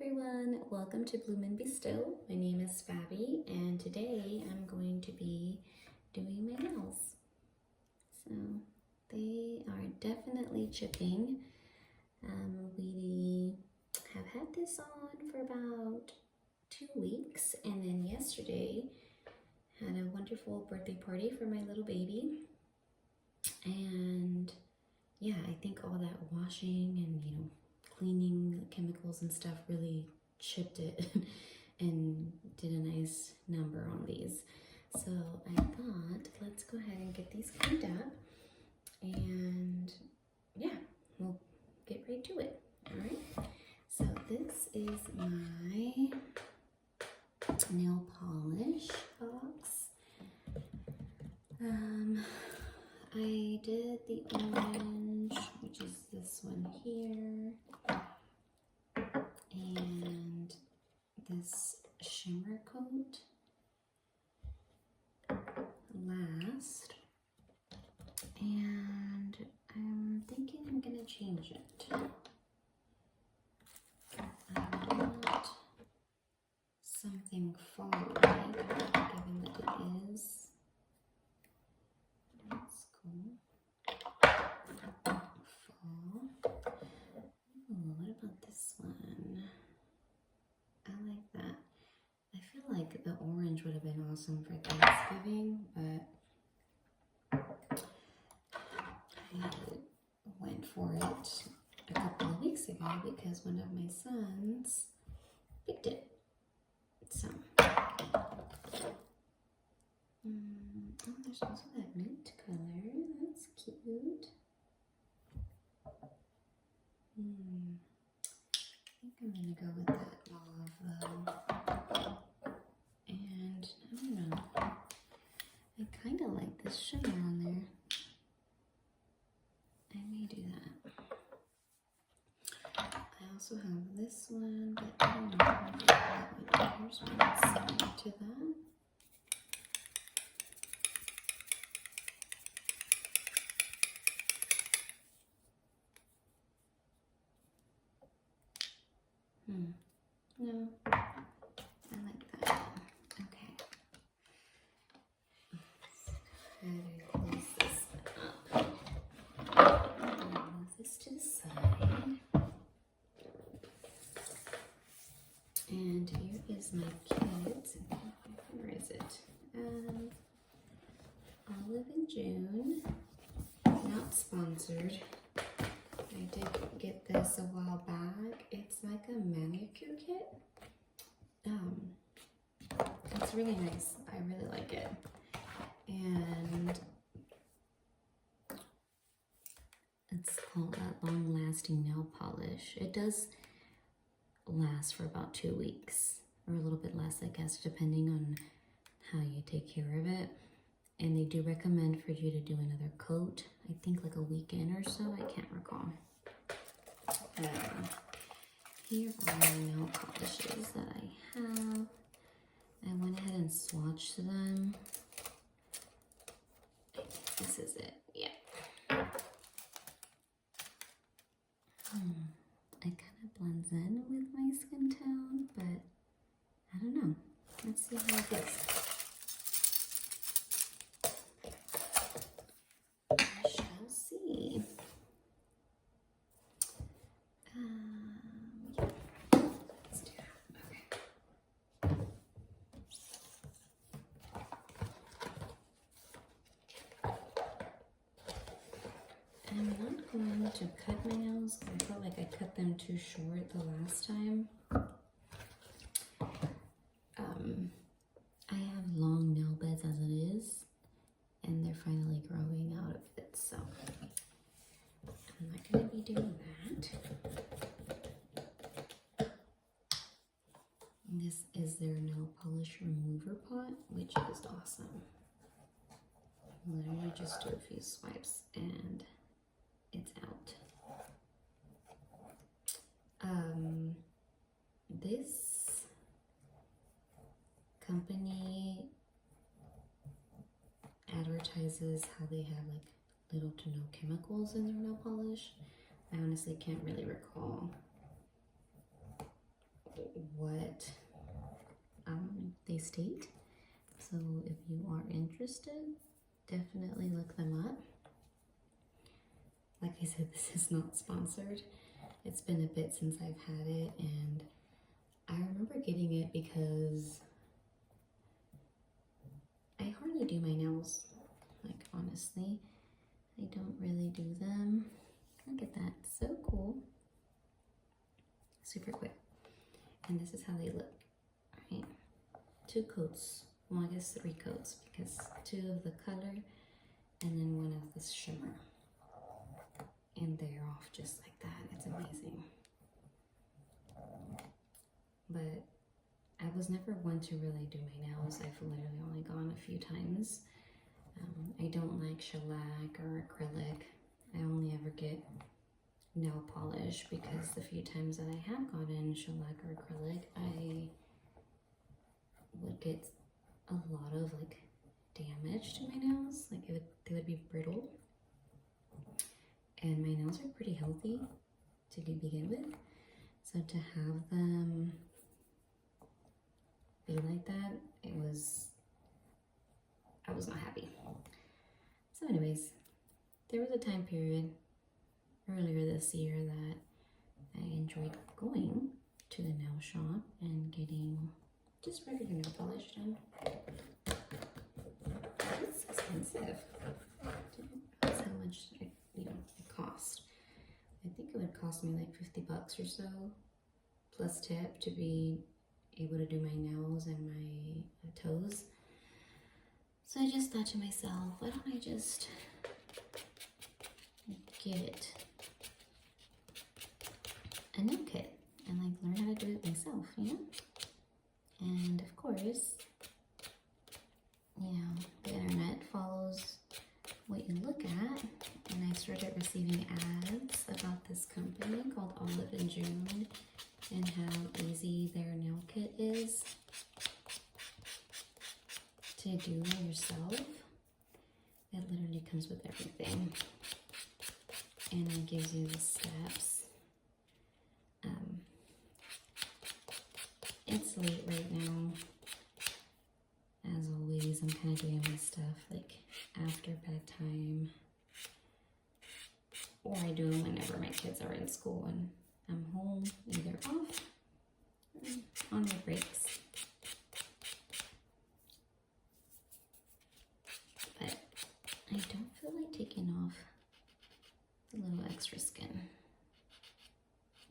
everyone, welcome to Bloom and Be Still. My name is Fabi and today I'm going to be doing my nails. So they are definitely chipping. We have had this on for about 2 weeks, and then yesterday had a wonderful birthday party for my little baby. And yeah, I think all that washing and cleaning the chemicals and stuff really chipped it and did a nice number on these. So I thought, let's go ahead and get these cleaned up, and yeah, we'll get right to it. All right, so this is my nail polish box. I did the orange, which is this one here, and this shimmer coat last, and I'm thinking I'm gonna change it. I want something fall-like, given that it is. That's cool. Fall. Ooh, what about this one? I like that. I feel like the orange would have been awesome for Thanksgiving, but I went for it a couple of weeks ago because one of my sons picked it. So, oh, there's also that mint color. That's cute. I think I'm gonna go with that mauve though. And I don't know. I kind of like this shimmer on there. I may do that. I also have this one, but I don't know how to do that one. Here's one similar to that. No, I like that. Okay. Let's close this up. Move this to the side. And here is my kit. Where is it? Olive and June. Not sponsored. I did get this a while back. It's like a manicure kit. It's really nice. I really like it. And it's called a long-lasting nail polish. It does last for about 2 weeks, or a little bit less, I guess, depending on how you take care of it. And they do recommend for you to do another coat, I think like a weekend or so, I can't recall. Here are the nail polishes that I have. I went ahead and swatched them. I think this is it, yeah. It kind of blends in with my skin tone, but I don't know. Let's see how it goes. I shall see. Yeah. Let's do that. Okay. I'm not going to cut my nails because I felt like I cut them too short the last time. I have long nail beds as it is, and they're finally growing out of it, so I'm not going to be doing that. This is their nail polish remover pot, which is awesome. Literally just do a few swipes and it's out. This company advertises how they have like little to no chemicals in their nail polish. I honestly can't really recall what they state. So if you are interested, definitely look them up. Like I said, this is not sponsored. It's been a bit since I've had it, and I remember getting it because I hardly do my nails. Like, honestly, I don't really do them. Look at that, so cool. Super quick. And this is how they look, right? 2 coats, well, I guess 3 coats, because 2 of the color and then 1 of the shimmer. And they're off just like that. It's amazing. But I was never one to really do my nails. I've literally only gone a few times. I don't like shellac or acrylic. I only ever get nail polish because the few times that I have gotten shellac or acrylic, I would get a lot of like damage to my nails. Like they would be brittle. And my nails are pretty healthy to begin with. So to have them be like that, I was not happy. So anyways, there was a time period earlier this year that I enjoyed going to the nail shop and getting just regular nail polish done. It's expensive. That's how much it cost. I think it would cost me like $50 or so, plus tip, to be able to do my nails and my toes. So I just thought to myself, why don't I just get a nail kit and like learn how to do it myself, you know? And of course, the internet follows what you look at, and I started receiving ads about this company called Olive and June and how easy their nail kit is to do yourself. It literally comes with everything, and it gives you the steps. It's late right now. As always, I'm kind of doing my stuff like after bedtime, or I do them whenever my kids are in school and I'm home, either off or on their breaks. But I don't feel like taking off the little extra skin,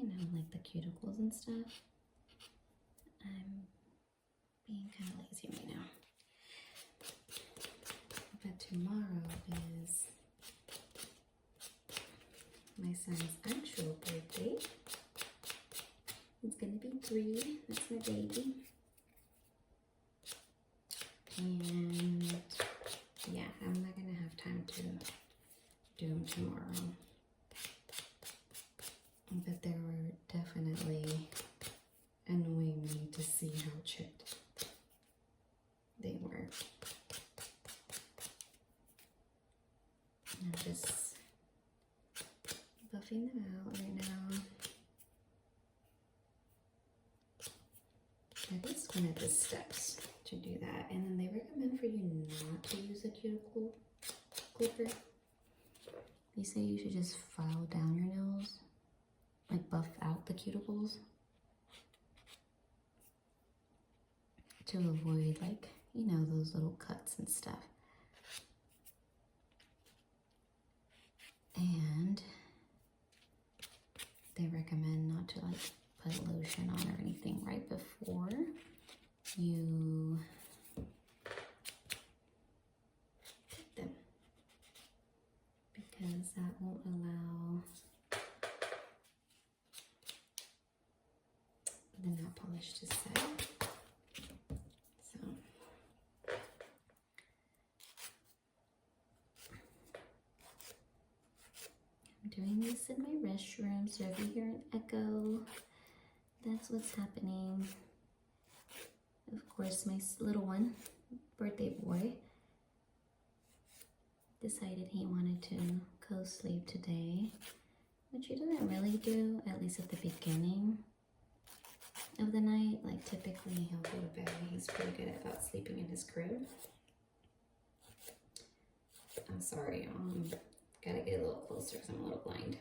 like the cuticles and stuff. I'm being kind of lazy right now. But tomorrow is my son's actual birthday. He's gonna be 3. That's my baby. And yeah, I'm not gonna have time to do him tomorrow. But they were definitely annoying me to see how chipped they were. I'm just buffing them out right now. That is one of the steps to do that. And then they recommend for you not to use a cuticle clipper. They say you should just file down your nails, like buff out the cuticles, to avoid those little cuts and stuff. And they recommend not to put lotion on or anything right before you pick them, because that won't allow the nail polish to set. Doing this in my restroom, so if you hear an echo, that's what's happening. Of course, my little one, birthday boy, decided he wanted to co-sleep today, which he doesn't really do, at least at the beginning. of the night. Like typically he'll go to bed. He's pretty good about sleeping in his crib. I'm sorry, gotta get a little closer because I'm a little blind.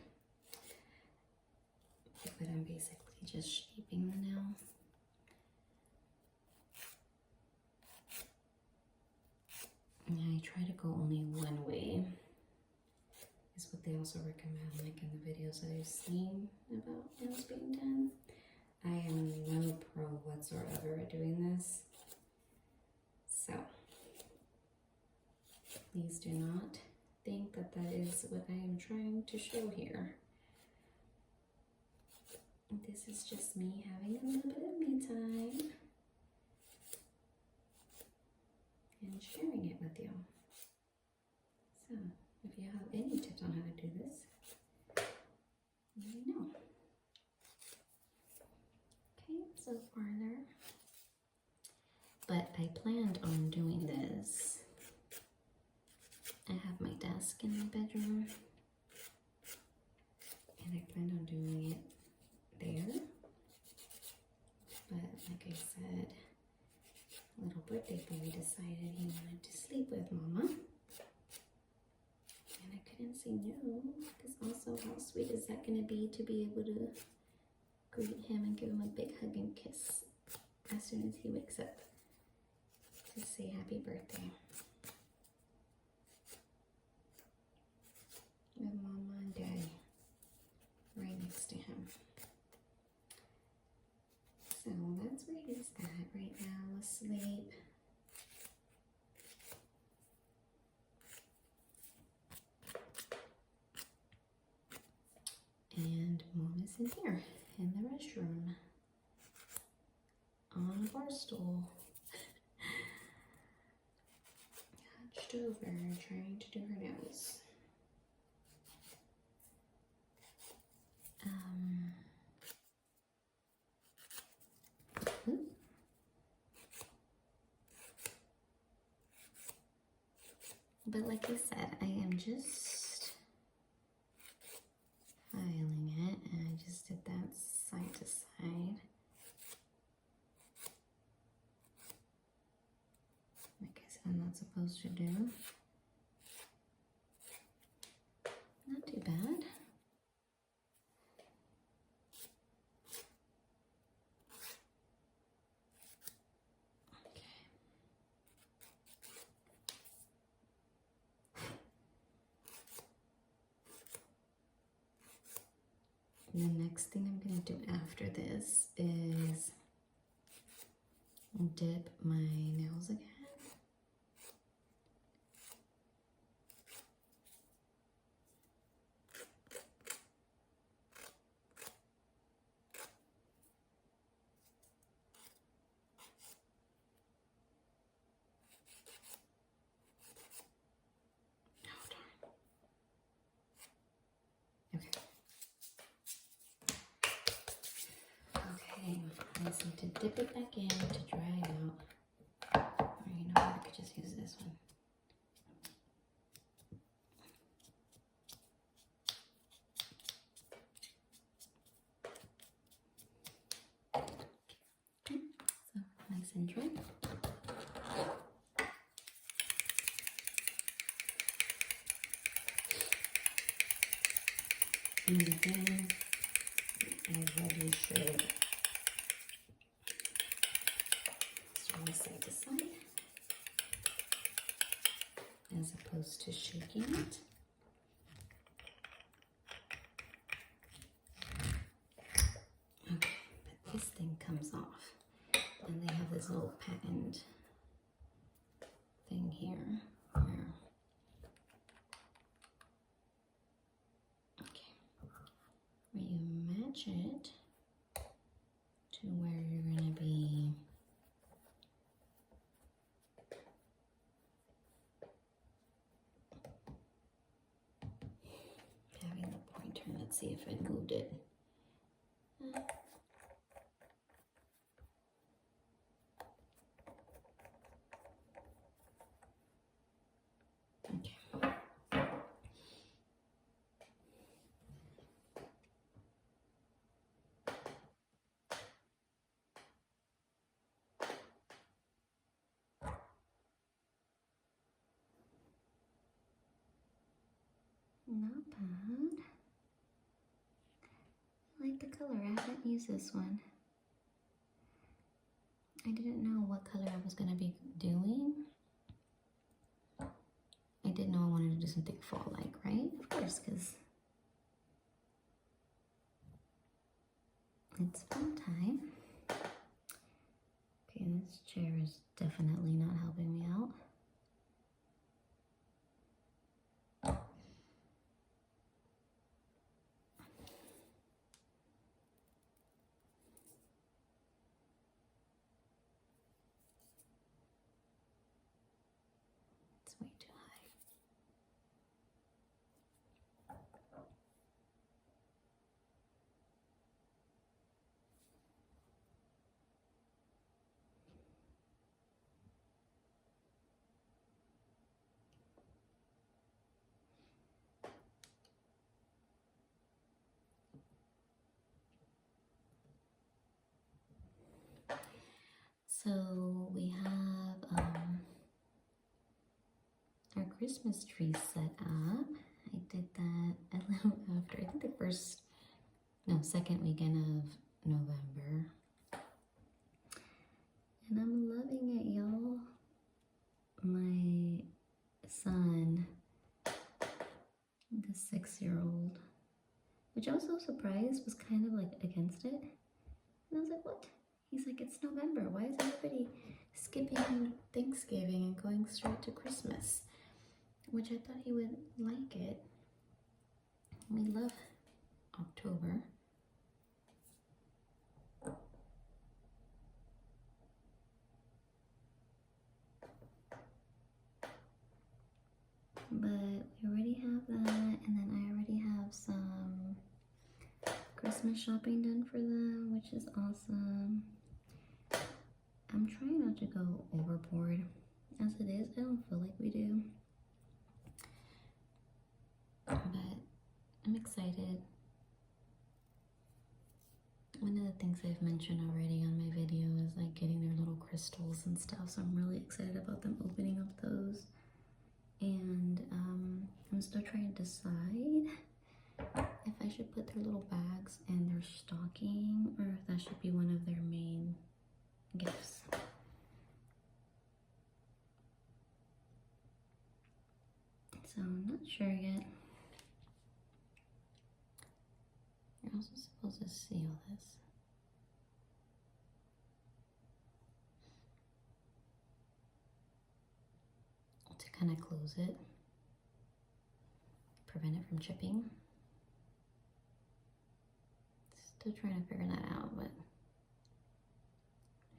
But I'm basically just shaping the nail. And I try to go only one way. Is what they also recommend, like in the videos that I've seen about nails being done. I am no pro whatsoever at doing this. So, please do not think that that is what I am trying to show here. This is just me having a little bit of me time and sharing it with you. So, if you have any tips on how to do this, let me know. Okay, so farther. But I planned on doing this. I have my desk in my bedroom, and I planned on doing it there. But like I said, little birthday boy decided he wanted to sleep with Mama. And I couldn't say no, because also how sweet is that going to be able to greet him and give him a big hug and kiss as soon as he wakes up to say happy birthday. With Mama and Daddy right next to him. So that's where he's at right now, asleep. And Mom is in here, in the restroom, on a bar stool, hunched over, trying to do her nails. But like I said, I am just filing it, and I just did that side to side. Like I said, I'm not supposed to do. Not too bad. The next thing I'm going to do after this is dip my nails again. I just need to dip it back in to dry out. Or you know what, I could just use this one. Okay, so nice and dry. And then I already should side to side as opposed to shaking it. Okay, but this thing comes off, and they have this little patent thing here where, where you match it to where you're going to be having the pointer. Let's see if I moved it. Okay. not bad. I like the color. I haven't used this one. I didn't know what color I was gonna be doing. I did know I wanted to do something fall-like, right? Of course, because it's fall time. Okay, this chair is definitely not helping me out. It's way too high. So we have our Christmas tree set up. I did that a little after, I think the second weekend of November. And I'm loving it, y'all. My son, the 6-year-old, which I was so surprised, was kind of like against it. And I was like, what? He's like, it's November. Why is everybody skipping Thanksgiving and going straight to Christmas? Which I thought he would like it. We love October. But we already have that, and then I already have some Christmas shopping done for them, which is awesome. I'm trying not to go overboard. As it is, I don't feel like we do. But I'm excited. One of the things I've mentioned already on my video is like getting their little crystals and stuff, so I'm really excited about them opening up those. And I'm still trying to decide if I should put their little bags in their stocking or if that should be one of their main gifts. So I'm not sure yet. You're also supposed to seal this. To kind of close it, prevent it from chipping. Still trying to figure that out, but I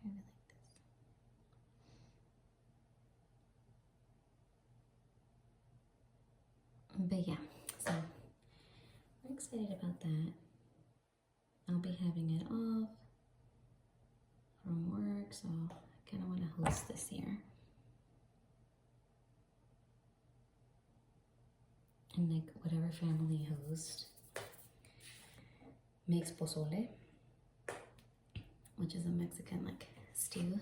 really like this. But yeah, so I'm excited about that. I'll be having it off from work, so I kind of want to host this year. And like whatever family host makes pozole, which is a Mexican like stew.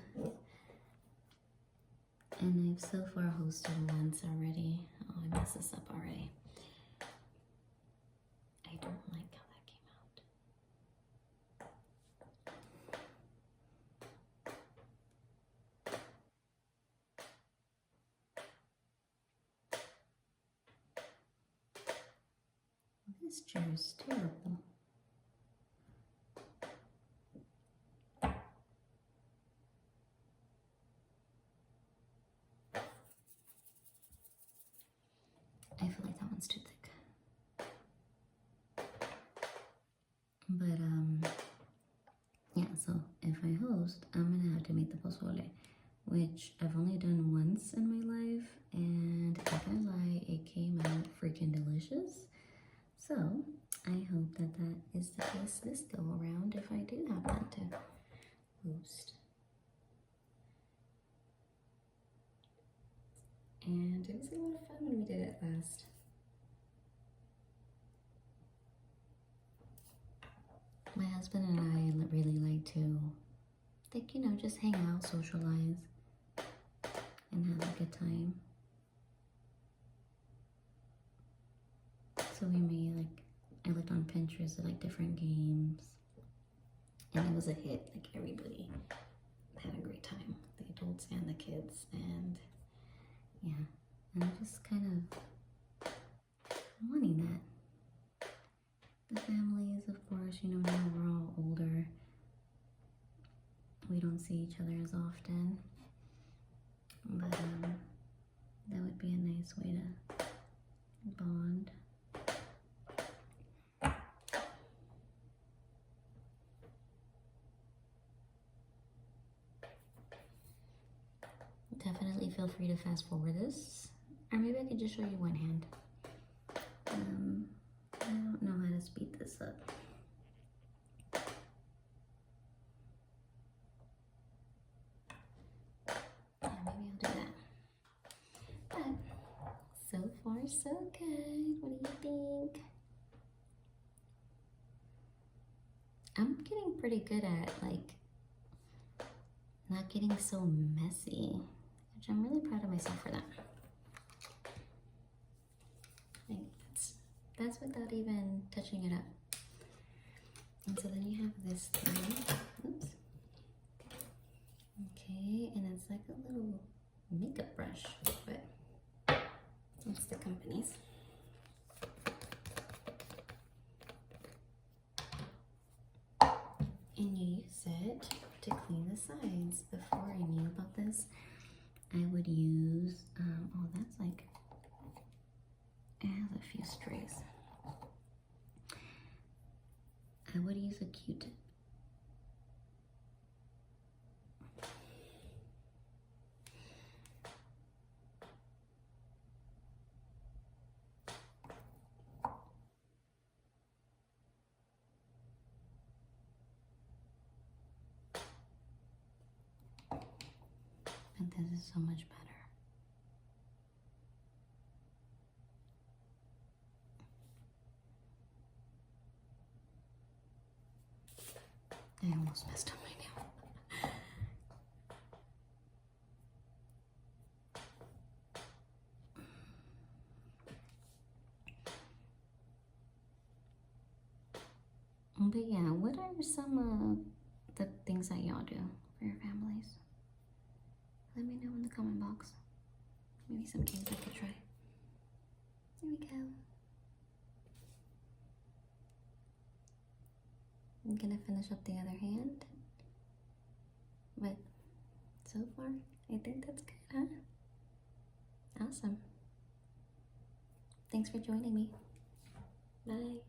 And I've so far hosted once already. Oh, I messed this up already. I don't like how that came out. This chair is terrible. I feel like that one's too thick. But yeah, so if I host, I'm gonna have to make the pozole, which I've only done once in my life, and if I lie, it came out freaking delicious. So I hope that that is the case this go around if I do happen to host. And it was a lot of fun when we did it last. My husband and I really like to, like, you know, just hang out, socialize, and have a good time. So we made like, I looked on Pinterest at like different games, and it was a hit. Like everybody had a great time, the adults and the kids, and yeah, and I'm just kind of wanting that. The families, of course, you know, now we're all older. We don't see each other as often, but that would be a nice way to bond. Definitely feel free to fast forward this, or maybe I could just show you one hand. I don't know how to speed this up. Yeah, maybe I'll do that. But so far, so good. What do you think? I'm getting pretty good at like not getting so messy, which I'm really proud of myself for that. I think that's without even touching it up. And so then you have this thing. Oops. Okay, and it's like a little makeup brush, but it's the company's. And you use it to clean the sides. Before I knew about this, I would use, oh, that's like, it has a few strays. I would use a Q-tip. But this is so much better. I almost messed up my nail. But yeah, what are some of the things that y'all do for your families? Let me know in the comment box. Maybe some games I could try. There we go. I'm gonna finish up the other hand. But so far, I think that's good, huh? Awesome. Thanks for joining me. Bye.